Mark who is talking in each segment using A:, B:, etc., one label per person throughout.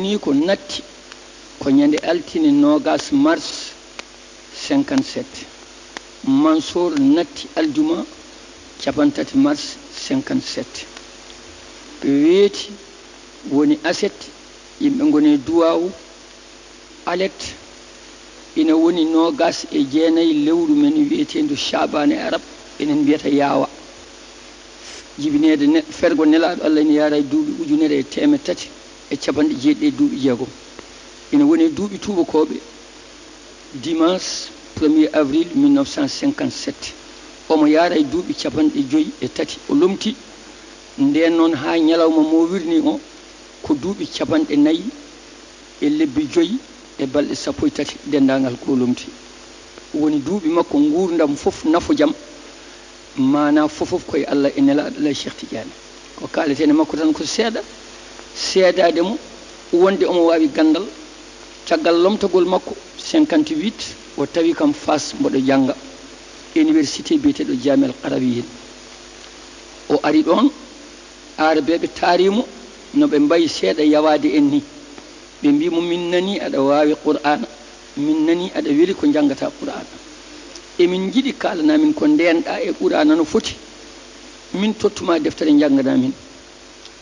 A: ni ko natti ko ñande altine nogas mars 57 Mansour natti aljuma capantati mars 57 ɓe weeti woni aset yimɓe ngoni duwawu alet ina woni nogas e jeenayi lewru men wiyetendu chabane arab enen mbiyata yaawa jibinede fergo nelaɗo allah ina yaara e duuɓi ujunere e temed tati e capanɗe jeeɗiɗi e duuɓi jeegom ina woni e duuɓi tubakoɓe dimanche 1er avril 1957 omo yaara e duuɓi capanɗe joyyi e tati o lomti nden noon ha ñalawma mo wirni o ko duuɓi capanɗe nayyi e lebbi joyyi e balɗe sappo e tati dendagal ko lomti woni duuɓi makko gurdam fof nafo jaam mana fofof koye allah e nelaɗo Allah Cheikh Tidiane ko kaletene makko tan ko seeɗa seedade mo wonde omo wawi gandal caggal lomtagol makko 58 o tawi kam Fass mboɗo jangga université biyeteɗo Jamel Qarawiyin o ari ɗon arabeɓe taarimo noɓe mbayi seeɗa yawade en ni ɓe mbimo min nani aɗa wawi qur'ana min nani aɗa weeli ko jangata qur'ana emin jiiɗi kalanamin ko ndenɗa e qur'ana no foti min tottuma deftere jangana min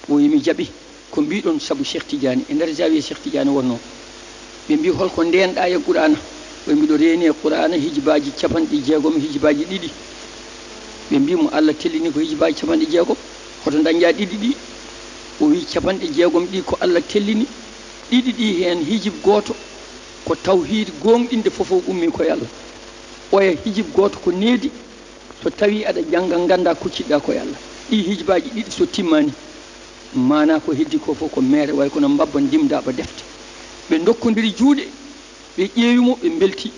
A: o yimi jaaɓi ko mbiɗon saabu Cheikh Tidiane e nder jawiye Cheikh Tidiane wonno ɓe mbi holko ndenɗa e qur'ana ɓe mbiɗo reeni e qur'ana hijibaji capanɗe jeegom hijibaji ɗiɗi ɓe mbimo Allah tellini ko hijibaji capanɗe jeegom hoto dañƴa ɗiɗi ɗi o wi capanɗe jeegom ɗi ko Allah tellini ɗiɗi ɗi hen hijib goto ko tawhid gonɗinde fofo ummi koye Allah oya hijib goto ko needi so tawi aɗa jangga ganda kucciɗɗa koye Allah ɗi hijibaji ɗiɗi so timmani mana ko heddi ko fof ko mere way kono mbabba ndimdaɓa defte ɓe dokkodiri juuɗe ɓe ƴeewimo ɓe belti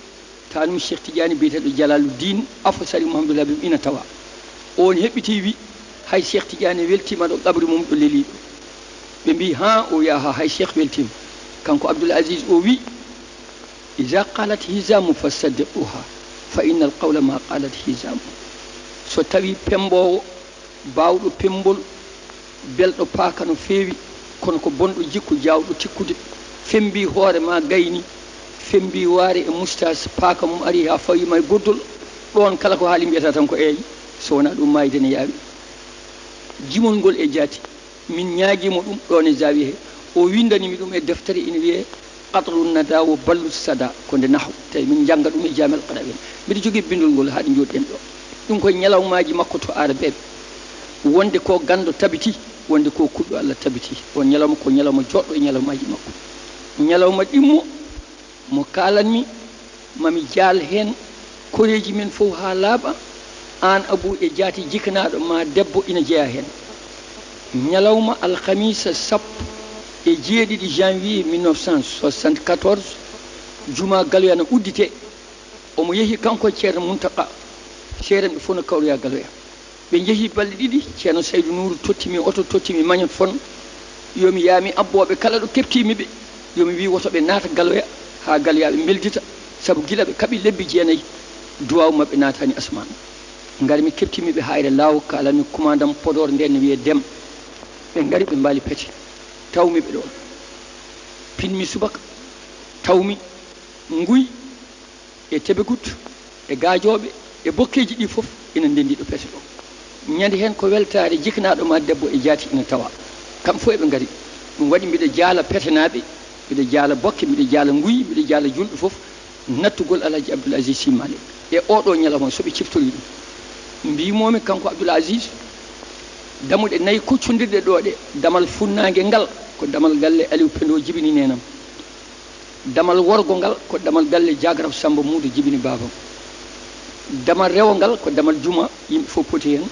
A: tanum Cheikh Tidiane biyeteɗo Jalaluddin Afosari Mouhamadou Labib ina tawa on heɓɓiti wi hay Cheikh Tidiane weltima ɗo qabri mum ɗo leeliɗo ɓe mbi ha o yaha hay Cheikh weltima kanko Abdoul Aziz o wi iza qalat hisamu fasaddiquha fa inna al qawla ma qalat hisamu so tawi pembowo bawɗo pembol belɗo paaka no feewi kono ko bonɗo jikku jawɗo tikkude fembi hoore ma gayni fembi waare e moustache paaka mum ari ha fawima e goddol ɗon kala ko haali mbiyata tan ko eeyi so wona ɗum mayde ne yaawi jimol ngol e jaati min ñaaguimo ɗum ɗon e zawi he o windanimi ɗum e deftere ina wiye qatlun nada wo ballu sada ko nde nahu tawi min jangga ɗum e Jamel Qarawiyin mbiɗa jogui bindol ngol haɗo joɗɗen ɗo ɗum koye ñalawmaji makko to arabeɓe wonde ko gando tabiti wonde ko kuɗɗo Allah tabiti on ñalawma ko ñalawma joɗɗo e ñalawmaji makko ñalawma ɗimmo mo kalanmi mami jaal hen koreji men fof ha laaɓa an Abou e jaati jikanaɗo ma debbo ina jeeya hen ñalawma alhamisa sappo e jeeɗiɗi janvier 1974 juma Galoya no uddite omo yeehi kanko ceerno Muntaka seerenɓe fof no kawroya Galoya ɓe jeehi balɗe ɗiɗi ceerno Saydou Nourou tottimi oto tottimi mañot fon yomi yaami abboɓe kala ɗo keptimiɓe yomi wi wotoɓe naata Galoya ha Galoya ɓe beldita saabu gila ɓe kaaɓi lebbi jeenayyi duwaw mabɓe natani asmana ngari mi keptimiɓe hayre law kalami commandant Podor nden ne wiye Dem ɓe ngari ɓe mbaali pete tawmiɓe ɗon pinmi subaka tawmi nguy e Tébégout e Gajoɓe e bokkeji ɗi foof ina ndendi ɗo pete ɗo ñande hen ko weltare jiknaɗo ma debbo e jaati ina tawa kam fof eɓe ngari ɗum waɗi mbiɗa jaala petenaɓe mbiɗa jaala bokke mbiɗa jaala nguy mbiɗa jaala julɓe foof nattugol Alhaji Abdoul Aziz Sy Malick e oɗo ñalawma soɓe ciftori ɗum mbimomi kanko Abdoul Aziz damuɗe nayyi koccodirɗe ɗo ɗe damal funnague ngal ko damal galle Aliou Pendo jibini nenam damal worgo ngal ko damal galle Diagraf Samba Moudou jibini babam damal rewo ngal ko damal Juma yimɓe fof poti hen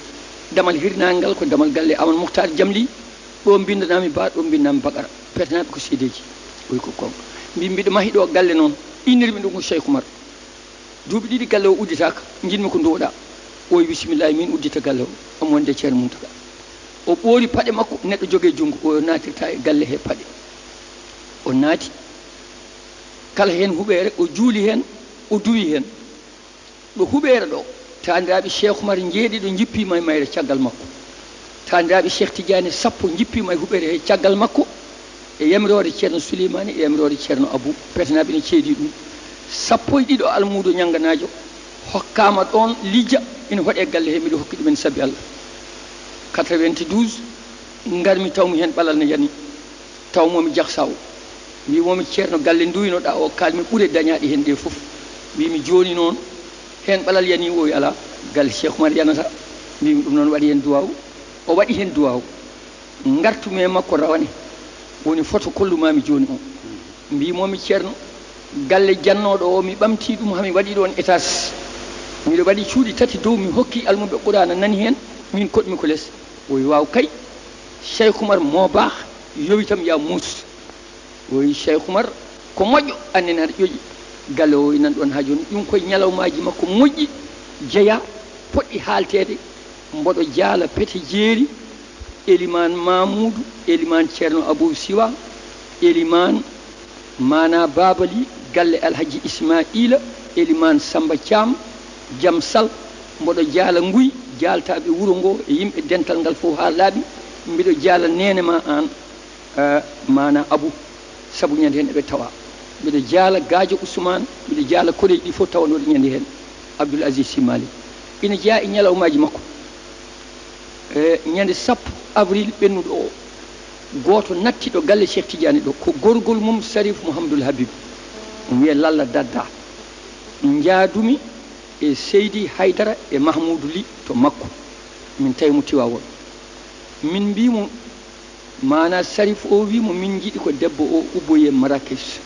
A: damal hirnague ngal ko damal galle Amadou Mokhtar Jamli ɗo bindanami ba ɗo bindami Bakara petenaɓe ko seedeji oy ko kon mbiɗa mahi ɗo galle noon innirmi ɗum ko Cheikh Oumar duuɓi ɗiɗi galle o udditaka jinmi ko nduwoɗa o wi bisimillahi min uddita galle o omo wonde ceerno Muntaka o ɓoori paɗe makko neɗɗo jogue junggo o natirta e galle he paɗe o naati kala hen huɓere o juuli hen o duwi hen ɗo huɓere ɗo tandiraɓe Cheikh Oumar jeeɗiɗo jippima e mayre caggal makko tandiraɓe Cheikh Tidiane sappo jippima e huɓere he caggal makko e yamirore ceerno souleymani e yamirore ceerno abou petanaɓe ne ceedi ɗum sappo e ɗiɗo almudo ñanganajo hokkama ɗon lijja ina hoɗe galle he mbiɗa hokki ɗumen saabi Allah 92 garmi tawmi hen ɓalal ne yani tawmomi jahsaw mbimomi ceerno galle duynoɗa o kalmi ɓuure dañaɗi hen ɗe foof mbimi joni noon hen ɓalal yani o ala galle Cheikh Oumar yanata mbimi ɗum noon waɗi hen duwaw o waɗi hen duwaw gartumi e makko rawane woni photo kollumami joni o mbimomi ceerno galle jannoɗo o mi ɓamti ɗum hami waɗi ɗon étage miɗo waɗi cuuɗi tati dow mi hokki almuɓe qurana nani hen min koɗmi ko less o wi waw kay Cheikh Oumar mo baax yowitam ya muus o wi Cheikh Oumar ko moƴƴo annene aɗa ƴoƴi galle o nan ɗon ha joni ɗum koye ñalawmaji makko moƴƴi jeeya poɗɗi haaltede mboɗo jaala pete jeeri Eliman Mamoudou Eliman ceerno Abou Siwa Eliman mana babali galle alhaji Ismaila Eliman Samba Thiam Jam Sal mboɗo jaala nguy jaltaɓe wuuro ngo e yimɓe dental ngal fof ha laaɓi mbiɗo jaala nene ma an mana Abou saabu ñande hen eɓe tawa mbiɗo jaala Gadio Ousmane mbiɗo jaala koleji ɗi fof tawanoɗo ñande hen Abdoul Aziz Sy Malick ina jeeya e ñalawmaji makko ñande 10 avril ɓennuɗo o goto nattiɗo galle Cheikh Tidiane ɗo ko gorgol mum Sarif Mouhamadoul Habib wiye Lalla Dadda jaadumi e Seydi Haydara e Mahmoudou Ly to makko min tawimo Tiwawon min mbimo mana Sarif o wimo min jiiɗi ko debbo o ubboye Marrakech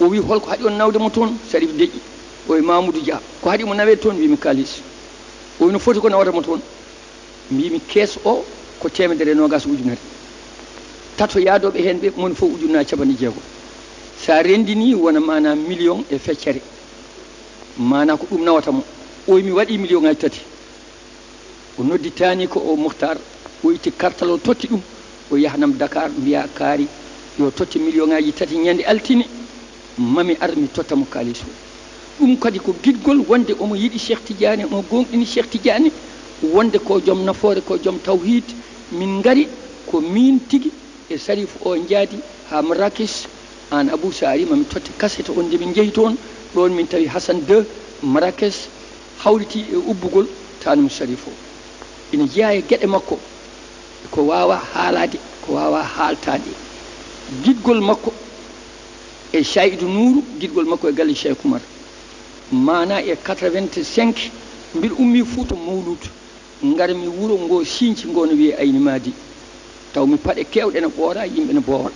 A: o wi holko haɗi on nawdemo toon Sarif deƴƴi o wi Mamoudou Dia ko haɗi mo nawe toon wimi kalis o wi no foti ko nawatamo toon mbimi kees o ko 120 ujunere tato yaadoɓe hen ɓe moni fof ujunnaje 60 sa rendini wona mana million e feccere mana ko ɗum nawatamo o wi mi waɗi million ngaji tati o nodditani ko o Mouhtar o itti kartal o totti ɗum o yahanam Dakar mbiya kaari yo totti million ngaji tati ñande altine mami ar mi tottamo kalis o ɗum kadi ko guiɗgol wonde omo yiɗi Cheikh Tidiane omo gonɗini Cheikh Tidiane wonde ko joom nafoore ko joom tawhid min ngari ko min tigi e Sarif o jaadi ha Marrakech an Abou Sari mami totti kasete on nde min jeehi toon ɗon min tawi Hassan 2 Marrakech hawriti e ubbugol tanum Sarif o ina jeeya e gueɗe makko ko wawa haalade ko wawa haaltade guiɗgol makko e Saydou Nourou guiɗgol makko e galle Cheikh Oumar mana e 85 mbiɗa ummi Fouta Mawlud garmi wuuro ngo Sinthi ngo no wiye Ayni Madi taw mi paɗe kewɗe ne ɓoora yimɓe ne boowal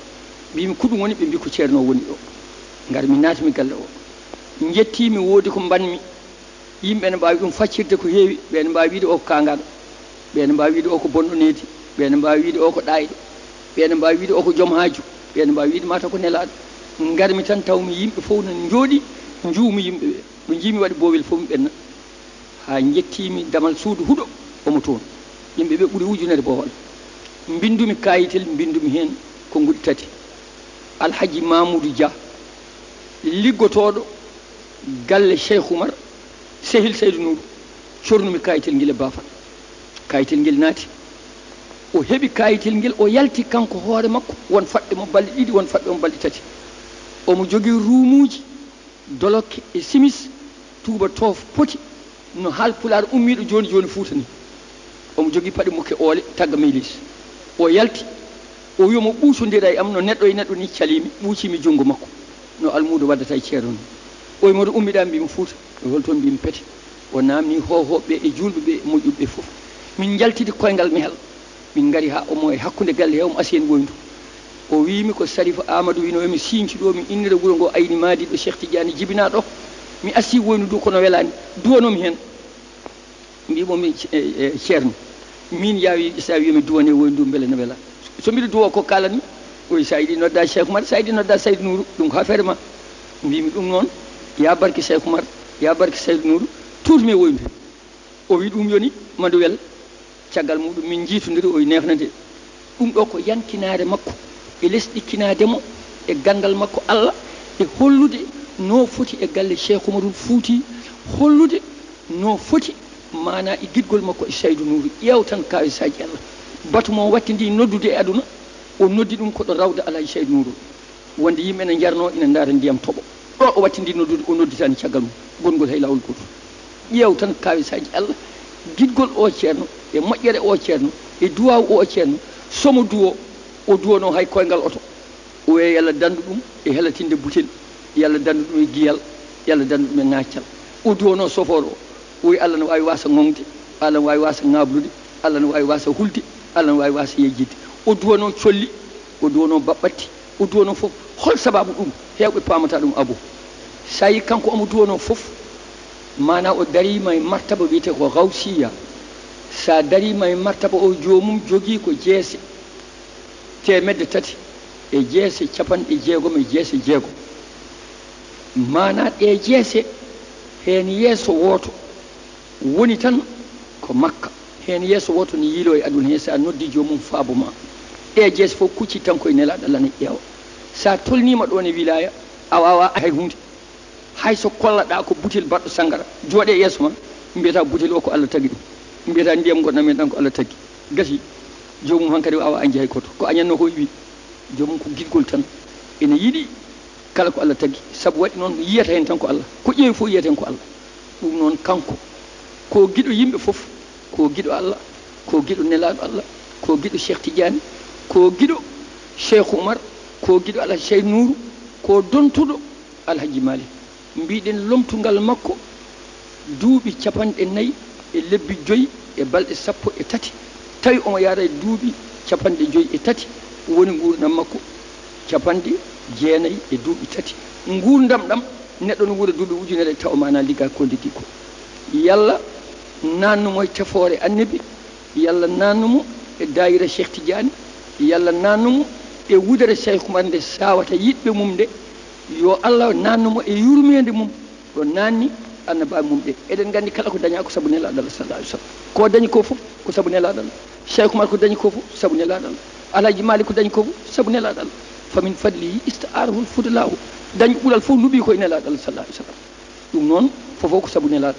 A: mbimi ko ɗum woni ɓe mbi ko ceerno woni ɗo garmi naatimi galle o jettimi woodi ko mbanmi yimɓe ne mbawi ɗum faccirde ko heewi ɓe ne mbawi wiide o ko kangaɗo ɓe ne mbawi wiide o ko bonɗo needi ɓe ne mbawi wiide o ko ɗayɗo ɓe ne mbawi wiide o ko joom haaju ɓe ne mbawi wiide mata ko nelaɗo garmi tan tawmi yimɓe fof no jooɗi juumi yimɓe ɓe ɓe jiimi waɗi boowel fof mi ɓenna ha jettimi damal suudu huuɗo omo toon yimɓe ɓe ɓuuri ujunere boowal mbindumi kayitel mbindumi hen ko nguɗi tati alhaji Mamoudou Dia liggotoɗo galle Cheikh Oumar Sehil Seydou Nourou cornumi kayitel ngel e bafal kayitel ngel naati o heeɓi kayitel ngel o yalti kanko hoore makko won faɗɗe mo balɗe ɗiɗi won faɗɗe mo balɗe tati omo jogui ruumuji dolokke e simis tuuba toof poti no haalpulaar ummiɗo joni joni Fouta ni omo jogui paɗe mukke oole tagga meylis o yalti o wiyomo ɓuusodira e am no neɗɗo e neɗɗo ni calimi ɓuucimi junngo makko no almudo waddata e ceerno ni o wi moɗo ummiɗa mbimi Fouta e holtoon mbimi pete o namni hohoɓe e julɓe ɓe e moƴƴuɓe fof min jaltide koyngal mehel min gari ha omo e hakkude galle he omo asien woyndu o wimi ko Sarif Amadou wino mi Sinthi ɗo mi innira wuuro ngo Ayni Madi ɗo Cheikh Tidiane jibina ɗo mi asi woynudu kono welani duwanomi hen mbimomi ceerno min yawi sa wiyami duwane woyndu beele ne wela so mbiɗa duwo ko kalanmi o wi sa yiɗi nodda Cheikh Oumar sa yiɗi nodda Saydou Nourou ɗum ko affaire ma mbimi ɗum noon ya barke Cheikh Oumar ya barke Saydou Nourou tutmi e woyndu o wi ɗum yoni madu wel caggal muɗum min jiitodiri o wi nefnade ɗum ɗo ko yankinare makko e lesɗikkinademo e gandal makko Allah e hollude no foti e galle Cheikh Oumarul Fouti hollude no foti mana e guiɗgol makko e Saydou Nourou ƴeew tan kawisaji Allah batu mo watti ndi noddude e aduna o noddi ɗum koɗo rawde Alhaji Seydou Nourou wonde yimɓe ne jarno ina ndaara ndiyam toɓo ɗo o watti ndi noddude o nodditani caggal mum gongol hay lawol goto ƴeew tan kawisaji Allah guidgol o ceerno e moƴƴere o ceerno e duwaw o ceerno somo duwo o duwono hay koyngal oto o wiye yalla dandu ɗum e helatinde butel yalla dandu ɗum e giyal yalla dandu ɗum e ŋaccal o duwono sofor o wi Allah ne wawi wasa ŋongde Allah ne wawi wasa ŋablude Allah ne wawi wasa hulde Allah ne wawi wasa yejjidde o duwono colli o duwono baɓɓatti o duwono fof hol sababu ɗum hewɓe pamata ɗum abo sa yi kanko omo duwono fof mana o darima e martaba wiyete ko gawsiya sa darima e martaba o jomum jogui ko jeese temedde tati e jeese capanɗe jeegom e jeese jeegom mana ɗe jeese hen yeeso woto woni tan ko Makka hen yeeso woto ne yiilo e aduna he sa noddi jomum faabo ma ɗe jeese fof kucci tan koye nelaɗo Allah ne ƴeewa sa tolnima ɗon e wilaya a wawa hay hunde hay so kollaɗa ko butel baɗɗo sangara jooɗe yeeso ma mbiyata butel o ko Allah tagui ɗum mbiyata ndiyam gonɗam men ɗan ko Allah tagui gasi jomum hankkadi wawa añde hay koto ko añanno ko wi jomum ko guidgol tan ene yiiɗi kala ko Allah tagui saabu waɗi noon yiyata hen tan ko Allah ko ƴeewi fof yiyata hen ko Allah ɗum noon kanko ko guiɗo yimɓe foof ko guiɗo Allah ko guiɗo nelaɗo Allah ko guiɗo Cheikh Tidiane ko guiɗo Cheikh Oumar ko guiɗo Alhaji Seydou Nourou ko dontuɗo Alhaji Malick mbiɗen lomtugal makko duuɓi capanɗe nayyi e lebbi 5 e balɗe 13 tawi omo yaara e duuɓi capanɗe 5 e 3 woni gurdam makko capanɗe 9 e duuɓi 3 gurdam ɗam neɗɗo no wuura duuɓi ujunere taw mana ligga ko liggi ko yalla nannumo e tefoore annabi yalla nannumo e dayira Cheikh Tidiane yalla nannumo e wudere Cheikh Oumar nde sawata yiɗɓe mum nde yo Allah nannumo e yurmede mum ɗo nanni annabaɓe mum ɗe eɗen gandi kala ko daña ko saabu nelaɗo Allah sallallahu alaihi wasallam ko dañi ko fof ko saabu nelaɗo Allah Cheikh Oumar ko dañi ko fof saabu nelaɗo Allah Alhaji Malick ko dañi ko fof saabu nelaɗo Allah famin fadlihi ista'arahu fudlahu dañi ɓuural fof luuɓi koye nelaɗo Allah sallallahu alaihi wasallam ɗum noon fofo ko saabu nelaɗo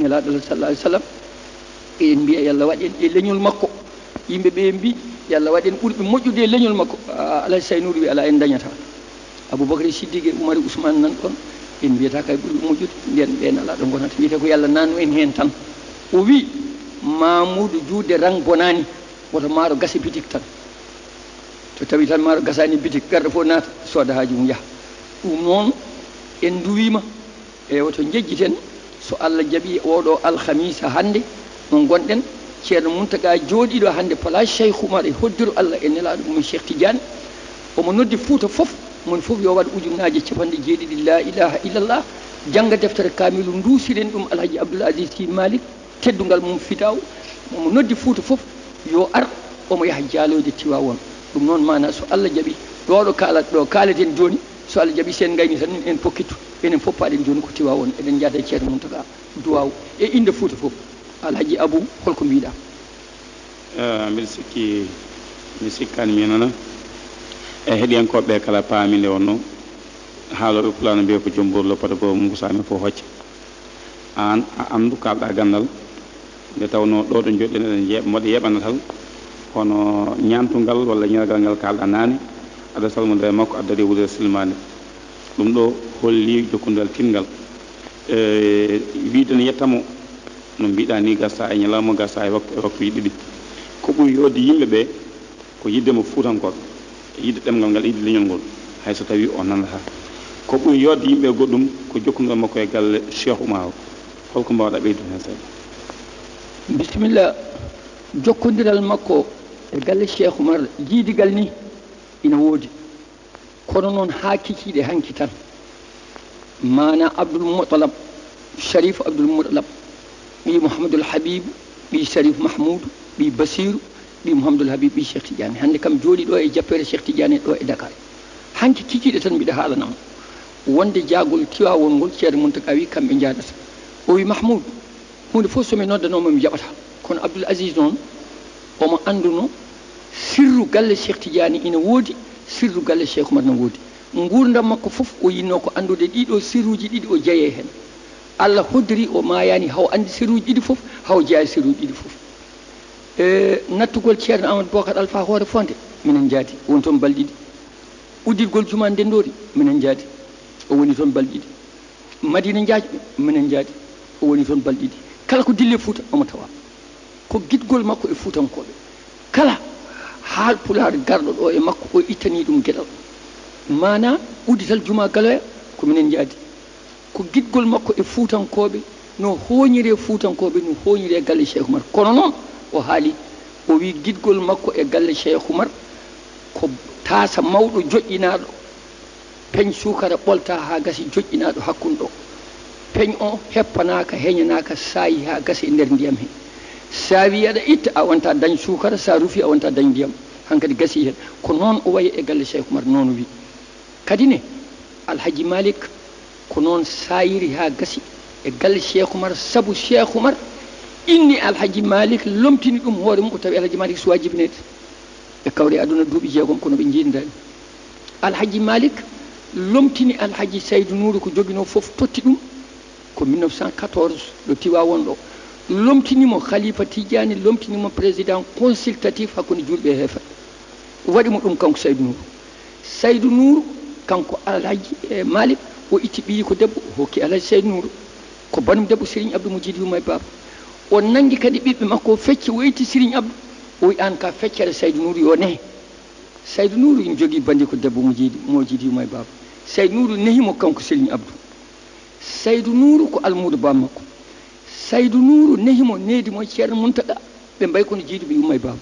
A: Allah sallallahu alaihi wasallam en mbiya yalla waɗen e leñol makko yimɓe ɓe mbi yalla waɗen ɓurɓe moƴƴude e leñol makko Alhaji Seydou Nourou wi ala en dañata Aboubacry Siddique e Oumar Ousmane nan ɗon en mbiyata kay ɓurɓe moƴƴude nden ɓen alaɗo gonata wiyete ko yalla nannu en hen tan o wi Mamoudou juude rang bonani woto maaro gase bitik tan to tawi tan maaro gasani bitik garɗo fof naata sooda haaju mum yaaha ɗum noon en duwima e woto jejjiten so Allah jaaɓi oɗo alhamisa hande mo gonɗen ceerno Mountaga jooɗiɗo hande place Cheikh Oumar e hoddiro Allah e nelaɗo mum Cheikh Tidiane omo noddi Fouta fof mon fof yo waɗ ujunnaje 70 la ilaha illallah jangga deftere kamilu duusiren ɗum Alhaji Abdoul Aziz Sy Malick teddugal mum fidaw omo noddi Fouta fof yo ar omo yaha jaaloyde Tiwawon ɗum noon mana so Allah jaaɓi ɗo kaleten joni so Allah jaaɓi sen gayni tan en pokkittu enen fof paɗen joni ko Tiwawon eɗen jaada e ceerno Mountaga duwaw e inde Fouta fof Alhaji Abou holko mbiɗa
B: mbiɗa sikki mi sikkani mi nana e heɗiyankoɓe kala paami nde wonno haaloɓe pulano mbiya ko jombourlo pata ko musami fof hocca an a andu kalɗa gandal nde tawno ɗo ɗo joɗɗen eɗen mboɗo yeɓana tan kono ñamtugal walla ñalgal ngal kalɗa nane aɗa salmude makko addari wuude silmade ɗum ɗo holli jokkudal tingal wiide ne yettamo no mbiɗa ni gasta e ñalawma gasta e waktuji ɗiɗi ko ɓuuri yodde yimɓe ɓe ko yiddemo fuutankoɓe yidde ɗemgal ngal yidde leñol ngol hayso tawi o nanata ko ɓuuri yodde yimɓe goɗɗum ko jokkudal makko e galle Cheikh Oumar holko mbawɗa ɓeydude hen seeɗa
A: bisimilla jokkodiral makko e galle Cheikh Oumar jiidigal ni ina woodi kono noon ha kiciɗe hanki tan mana Abdoul Moutalab Sharif Abdoul Moutalab ɓi Mouhamadoul Habib ɓi Sharif Mahmoudou ɓi Basirou ɓi Mouhamadoul Habib ɓi Cheikh Tidiane hande kam jooɗi ɗo e jappere Cheikh Tidiane ɗo e Dakar hanki kiciɗe tan mbiɗa haalanama wonde jaagol Tiwawon ngol ceerno Mountaga wi kamɓe jaadata o wi Mahmoudou hunde fof somi noddanoma mi jaɓata kono Abdoul Aziz noon omo anduno sirru galle Cheikh Tidiane ina woodi sirru galle Cheikh Oumar no woodi gurdam makko fof o yinno ko andude ɗiɗo sirruji ɗiɗi o jeeye hen Allah hoddiri o mayani haw andi sirruji ɗiɗi fof haw jeeya sirruji ɗiɗi fof nattugol ceerno Amadou Bocar Alpha Hoore Fonde minen jaadi won toon balɗiɗi uddirgol juma ndendori minen jaadi o woni toon balɗiɗi madina jaajɓe minen jaadi o woni toon balɗiɗi kala ko dille Fuuta omo tawa ko gidgol makko e Fuutankoɓe kala haal pulaar garɗo ɗo e makko o ittani ɗum gueɗal mana uddital juma galoya ko minen jaadi ko gidgol makko e Fuutankoɓe no hoñire Fuutankoɓe no hoñire galle Cheikh Oumar kono noon o haali o wi gidgol makko e galle Cheikh Oumar ko taasa mawɗo joƴƴinaɗo peñ sukara ɓolta ha gasi joƴƴinaɗo hakkude ɗo peñ o heppanaka heñanaka saayi ha gasi e nder ndiyam he sa wi aɗa itta a wonta dañ sukara sa rufi a wonta dañ ndiyam hankkadi gasi hen ko noon o wayi e galle Cheikh Oumar noon wi kadi ne Alhaji Malick ko noon sayiri ha gasi e galle Cheikh Oumar saabu Cheikh Oumar inni Alhaji Malick lomtini ɗum hoore mum ko tawi Alhaji Malick suwa jibinede ɓe kawri aduna duuɓi jeegom kono ɓe jiididani Alhaji Malick lomtini Alhaji Saydou Nourou ko joguino foof totti ɗum ko 1914 ɗo Tiwawon ɗo lomtinimo Khalifa Tidiane lomtinimo président consultatif hakkude julɓe e heefa waɗimo ɗum kanko Saydou Nourou kanko Alhaji Malick o itti ɓiyi ko debbo o hokki Alhaji Saydou Nourou ko banum debbo Serigne Abdou Moudjidi Humay Baba o nangi kadi ɓiɓɓe makko o fecci o itti Serigne Abdou o wi an ka feccere Saydou Nourou yo nehe Saydou Nourou ina jogui bandi ko debbo Moudjidi Humay Baba Saydou Nourou nehimo kanko Serigne Abdou Saydou Nourou ko almudo bammakko Saydou Nourou nehimo needimo ceerno Muntaga ɓe mbay kono jiiduɓe Humay Baba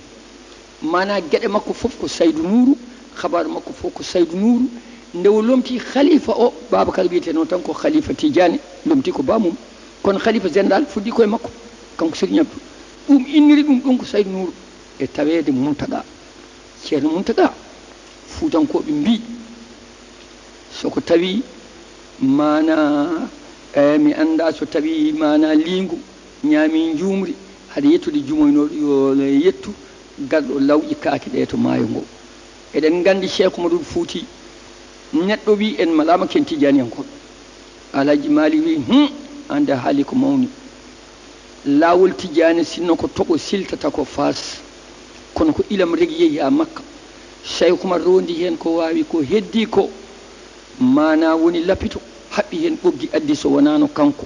A: mana gueɗe makko foof ko Saydou Nourou habaru makko fof ko Saydou Nourou nde o lomti khalifa o Babacar wiyete noon tan ko Khalifa Tidiane lomti ko bamum kono khalifa général fuɗɗi koye makko kanko Serigne Abdou ɗum inniri ɗum ko Saydou Nourou e tawede Muntaga ceerno Muntaga Fuutankoɓe mbi soko tawi mana mi anda so tawi mana lingu ñaami jumri haɗa yettude jumoynoɗo yo yettu garɗo lawƴi kaake ɗe to maayo ngo eɗen gandi Cheikh Oumarul Fouti neɗɗo wi en malama ken Tidianiyankoɓe Alhaji Malick wi ande haali ko mawni laawol Tidiane sinno ko toɓo siltata ko Fass kono ko ilam regi yeehi ha Makka Cheikh Oumar rondi hen ko wawi ko heddi ko mana woni lapito haɓɓi hen ɓoggi addi so wonano kanko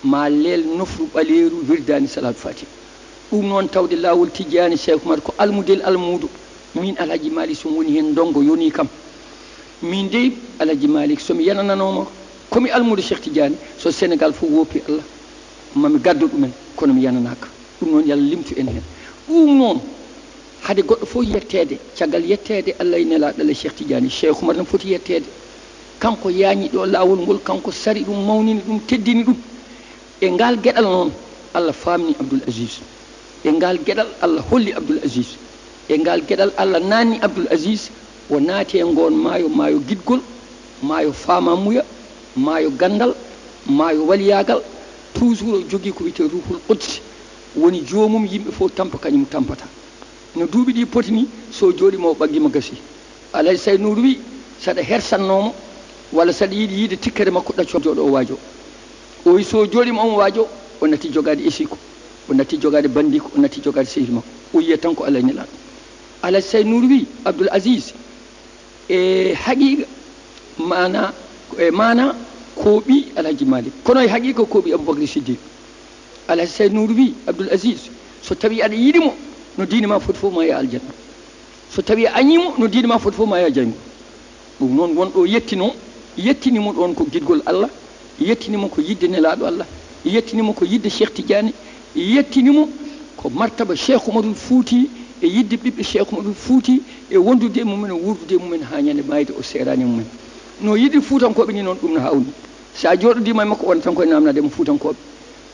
A: ma leel nofru ɓaleeru wirdani salatu fatiha ɗum noon tawde laawol Tidiane Cheikh Oumar ko almudel almudo min Alhaji Malick somi woni hen dongo yoni kam min dey Alhaji Malick somi yanananoma komi almudo Cheikh Tidiane so Sénégal fof woppi Allah mami gaddo ɗumen kono mi yananaka ɗum noon yallah limtu en hen ɗum noon hade goɗɗo fof yettede caggal yettede Allah e nelaɗo Allah Cheikh Tidiane Cheikh Oumar ne foti yettede kanko yaañi ɗo laawol ngol kanko sari ɗum mawnini ɗum teddini ɗum e ngal gueɗal noon Allah famni Abdoul Aziz e ngal gueɗal Allah holli Abdoul Aziz e ngal gueɗal Allah nanni Abdoul Aziz o naati e ngon maayo gidgol maayo famamuya maayo gandal maayo waliyagal toujours o jogui ko wiyete ruhul qudsi woni joomum yimɓe fof tampa kañum tampata no duuɓi ɗi poti ni so jooɗima o ɓaggima gasi Alhaji Saydou Nourou wi saɗa hersannomo walla saɗa yiiɗi yiide tikkere makko ɗacco joɗo o waajo o wi so jooɗima omo waajo o natti jogade esiko o natti jogade bandiko o natti jogade sehil makko o yiya tan ko Allah nelaɗo Alhaji Saydou Nourou wi Abdoul Aziz e haqiqa mana ko ɓi Alhaji Malick kono e haqiqa ko ɓi Aboubacry Siddiq Alhaji Saydou Nourou wi Abdoul Aziz so tawi aɗa yiɗimo no diine ma foti fof ma ya aljanna so tawi a añimo no diine ma foti fof ma ya jaygo ɗum noon wonɗo yettinimo ɗon ko gidgol Allah yettinimo ko yidde nelaɗo Allah yettinimo ko yidde Cheikh Tidiane yettinimo ko martaba Cheikh Oumarul Fouti e yidde ɓiɓɓe Cheikh Oumarul Fouti e wondude e mumen e wurdude e mumen ha ñande mayde o serani mumen no yiɗi Fuutankoɓe ni noon ɗum no hawni sa joɗodima e makko wona tan koye namdadema Fuutankoɓe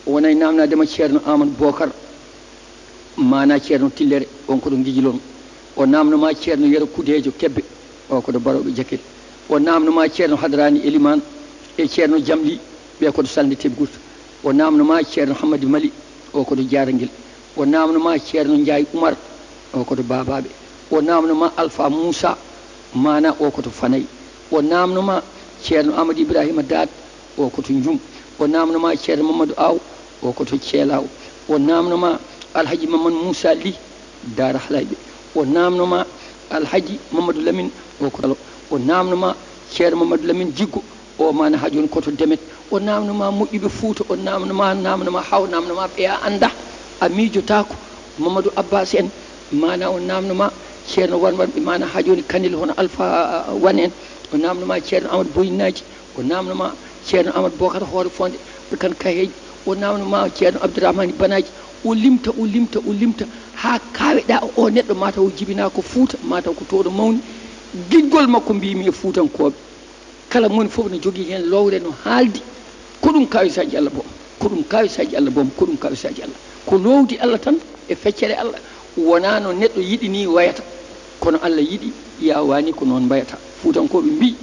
A: o wona e namdadema ceerno Amadou Bocar mana ceerno Tillere on koɗo guijilon o namnoma ceerno Yero Kudejo Kebbe o koɗo baroɓe Jakel o namnoma ceerno Hadrani Elimane e ceerno Jamli ɓe koɗo Salde Tebgourta o namnoma ceerno Hamadi Mali o koɗo Diaraguel o namnoma ceerno Ndiaye Oumar o koɗo Babaɓe o namnoma Alpha Moussa mana o koto Fanayi o namnoma ceerno Amadou Ibrahima Dad o koto Njum o namnoma ceerno Mamadou Aw o koto Ceelaw o namnoma Alhaji Mamadou Moussa Ly Dara Halayɓe o namnoma alhaji Mamadou Lamine o ko o namnoma ceerno Mamadou Lamine Jiggo o mana ha joni koto Demet o namnoma moƴƴuɓe Fouta o namnoma haw namnoma ɓeya anda a miijotako Mamadou Abbas en mana o namnoma ceerno wanɓe mana ha joni Kanel hono Alpha Wane en o namnoma ceerno Amadou Boyinaji o namnoma ceerno Amadou Bocar Hoore Fonde kan kayeji o namnoma ceerno Abdourahmane Banaji o limta ha kaweɗa o neɗɗo mataw o jibina ko Fouta mataw ko toɗo mawni giɗgol makko mbimi e Fuutankoɓe kala moni fof ne jogui hen lowre no haaldi ko ɗum kawisaji Allah boom ko lowdi Allah tan e feccere Allah wona no neɗɗo yiɗi ni wayata kono Allah yiɗi yawani ko noon mbayata Fuutankoɓe mbi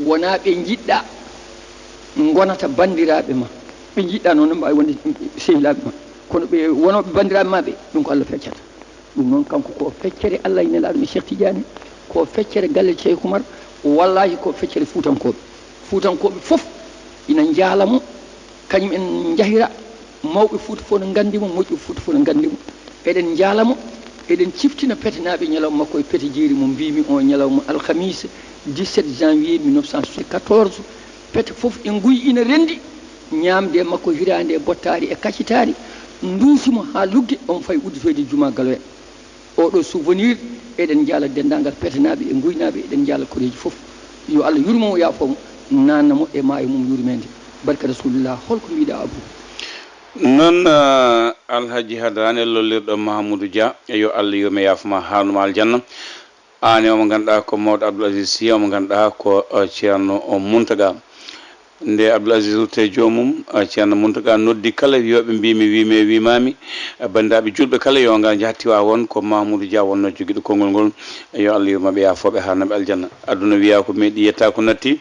A: wona ɓe jiɗɗa gonata bandiraɓe ma ɓe jiɗɗa noon mbawi wonde sehilaɓe ma kono ɓe wonoɓe bandiraɓe ma ɓe ɗum ko Allah feccata ɗum noon kanko ko feccere Allah e nelaɗo mi Cheikh Tidiane ko feccere galle Cheikh Oumar wallahi ko feccere Fuutankoɓe fof ina jaalamo kañum en jahira mawɓe Fouta fof no gandimo moƴƴuɓe Fouta fof no gandimo eɗen jaalamo eɗen ciftina petenaɓe ñalawma makko e pete jeeri mo mbimi o ñalawma alhamisa 17 janvier 1974 pete fof e guy ina rendi ñamde makko hirande e bottari e kaccitari duusimo ha lugge on fayi udditoyde juma Galoya oɗo souvenir eɗen jaala dendagal petenaɓe e guynaɓe eɗen jaala koreji fof yo Allah yurmo yafomo nannamo e maayo mum yurmede barka rasulullah holko mbiɗa Abou
B: noon alhaji Hadrani lollirɗo Mahamoudou Dia yo Allah yurme yafoma harnuma aljanna an omo ganduɗa ko mawɗo Abdoul Aziz Sy omo ganduɗa ko ceerno Mountaga nde Abdoul Aziz te jomum ceerno Mountaga noddi kala wiyoɓe mbimi wimami bandiraɓe julɓe kala yo ngal jattiwa won ko Mahamoudou Dia wonno joguiɗo konngol ngol yo Allah yurmaɓe yafoɓe harnaɓe aljanna aduna wiya ko meeɗi yetta ko natti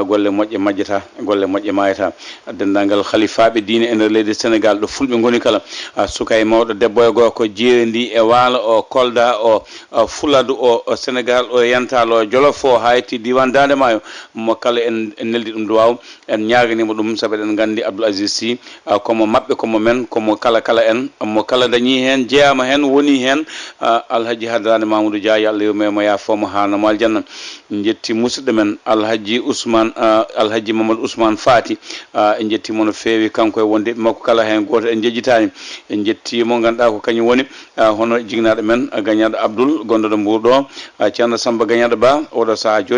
B: golle moƴƴe majjata golle moƴƴe mayata dendagal khalifaɓe diine e nder leydi Sénégal ɗo fulɓe goni kala suka e mawɗo debbo e gorko jeerendi e waalo o Kolda o Fuladu o Sénégal o yantalo Jolof o hayti diwan Dande Maayo mo kala en neldi ɗum duwaw en ñaganimo ɗum saabu eɗen gandi Abdoul Aziz Sy komo mabɓe komo men komo kala en mo kala dañi hen jeeyama hen woni hen alhaji Hadrani Mahamoudou Dia yo Allah yurmemo yafomo harnamo aljanna jetti musidɗo men alhaji Mamadou Ousmane Fati en jettimo no fewi kanko e wonde makko kala hen goto en jejjitani en jettimo ganduɗa ko kañum woni hono jignaɗo men Gagnaɗo Abdoul gonɗo ɗo Mbour ɗo ceerno Samba Gagnaɗo Ba oɗo saaha joni